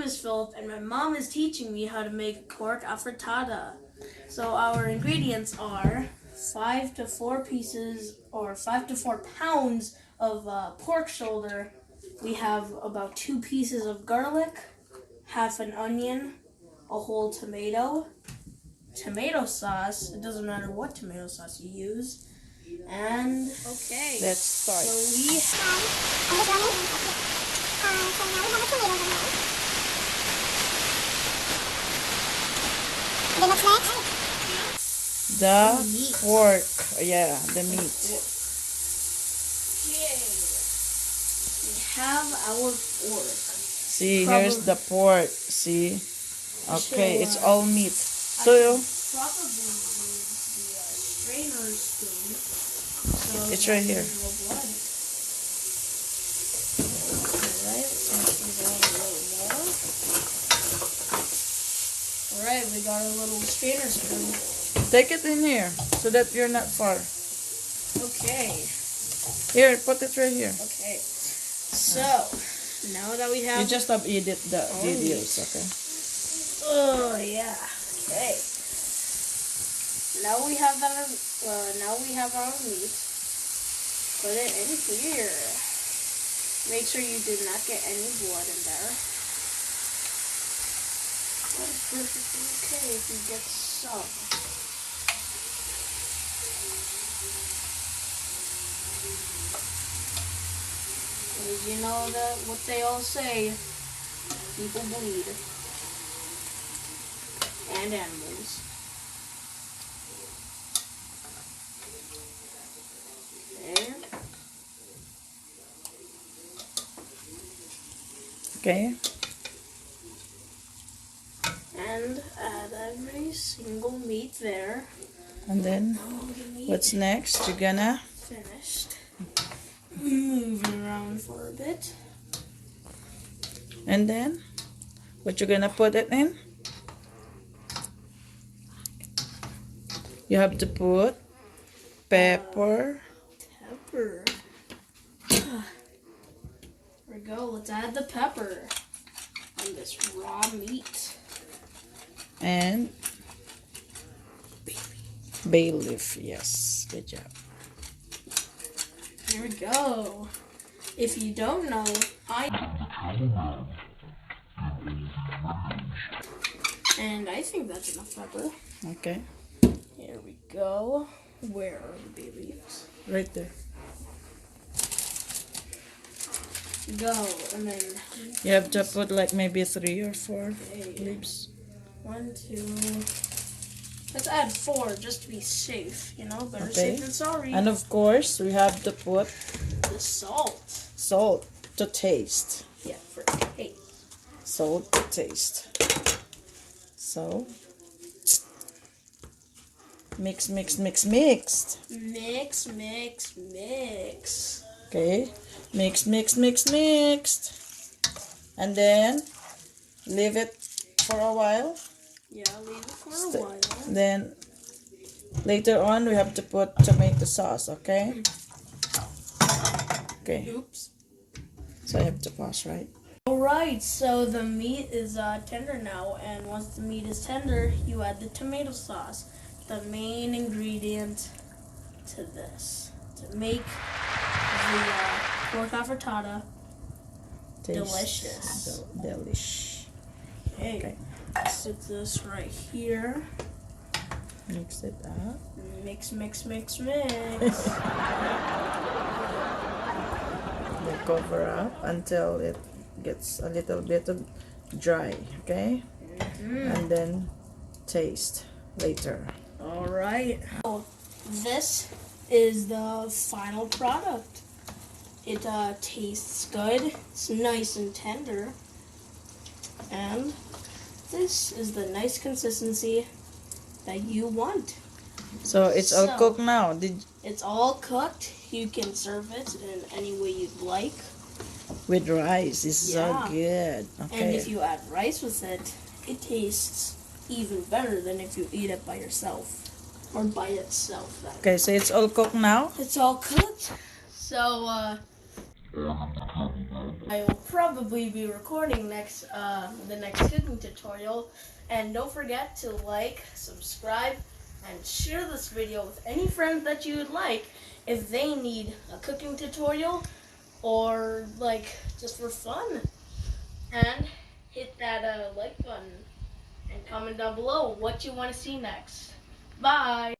is Philip, and my mom is teaching me how to make pork Afritada. So our ingredients are 5 to 4 pieces, or 5 to 4 pounds of pork shoulder. We have about 2 pieces of garlic, half an onion, a whole tomato, tomato sauce. It doesn't matter what tomato sauce you use. And okay, let's start. So we The meat. pork, yeah, the meat. Okay. We have our pork. See, here's the pork. See, okay, it's all meat. I So probably use the strainer spoon. So it's right here. there's no blood. Alright, let's do that a little more. Alright, we got a little strainer spoon. Take it in here so that you're not far. Okay. Here, put it right here. Okay. So, now that we have... You just have edit the videos, okay? Oh, yeah. Okay. Now we have that. Now we have our meat. Put it in here. Make sure you do not get any blood in there. That is perfectly okay if you get some. Because you know that what they all say, people bleed. And animals. There. Okay. And add every single meat there. And then, The meat what's next? You're gonna finished. Move it around for a bit. and then what you gonna put it in? You have to put pepper. Pepper. There we go. Let's add the pepper on this raw meat. And bay leaf, yes, good job. Here we go. If you don't know, and I think that's enough pepper. Okay, Here we go. Where are the bay leaves? right there. Go, and then You have to put like maybe 3 or 4 Okay. leaves. 1, 2. Let's add 4 just to be safe. You know, better Okay. safe than sorry. And of course, we have to put The salt. salt to taste. Yeah, for taste. Salt to taste. So, mix, mix, mix, mix. Mix, mix, mix. Okay, mix, mix, mix, mixed. And then, leave it for a while. Yeah, leave it for a while. Then, later on, we have to put tomato sauce, okay? Okay, Oops. so I have to pause, right? Alright, so the meat is tender now, and once the meat is tender, you add the tomato sauce, the main ingredient to this, to make the pork afritada delicious. Delish. Okay, Okay. stick this right here. Mix it up. Mix, mix, mix, mix. Then cover up until it gets a little bit of dry, okay? And then taste later. Alright. So, this is the final product. It tastes good. It's nice and tender. And this is the nice consistency that you want. So it's all So- cooked now. It's all cooked. You can serve it in any way you'd like. With rice. It's so Yeah. good. And Okay. if you add rice with it, it tastes even better than if you eat it by yourself. Or by itself. Okay, so it's all cooked now. It's all cooked. So, I will probably be recording the next cooking tutorial. And don't forget to like, subscribe, and share this video with any friends that you would like if they need a cooking tutorial or like just for fun. And hit that like button and comment down below what you want to see next. Bye!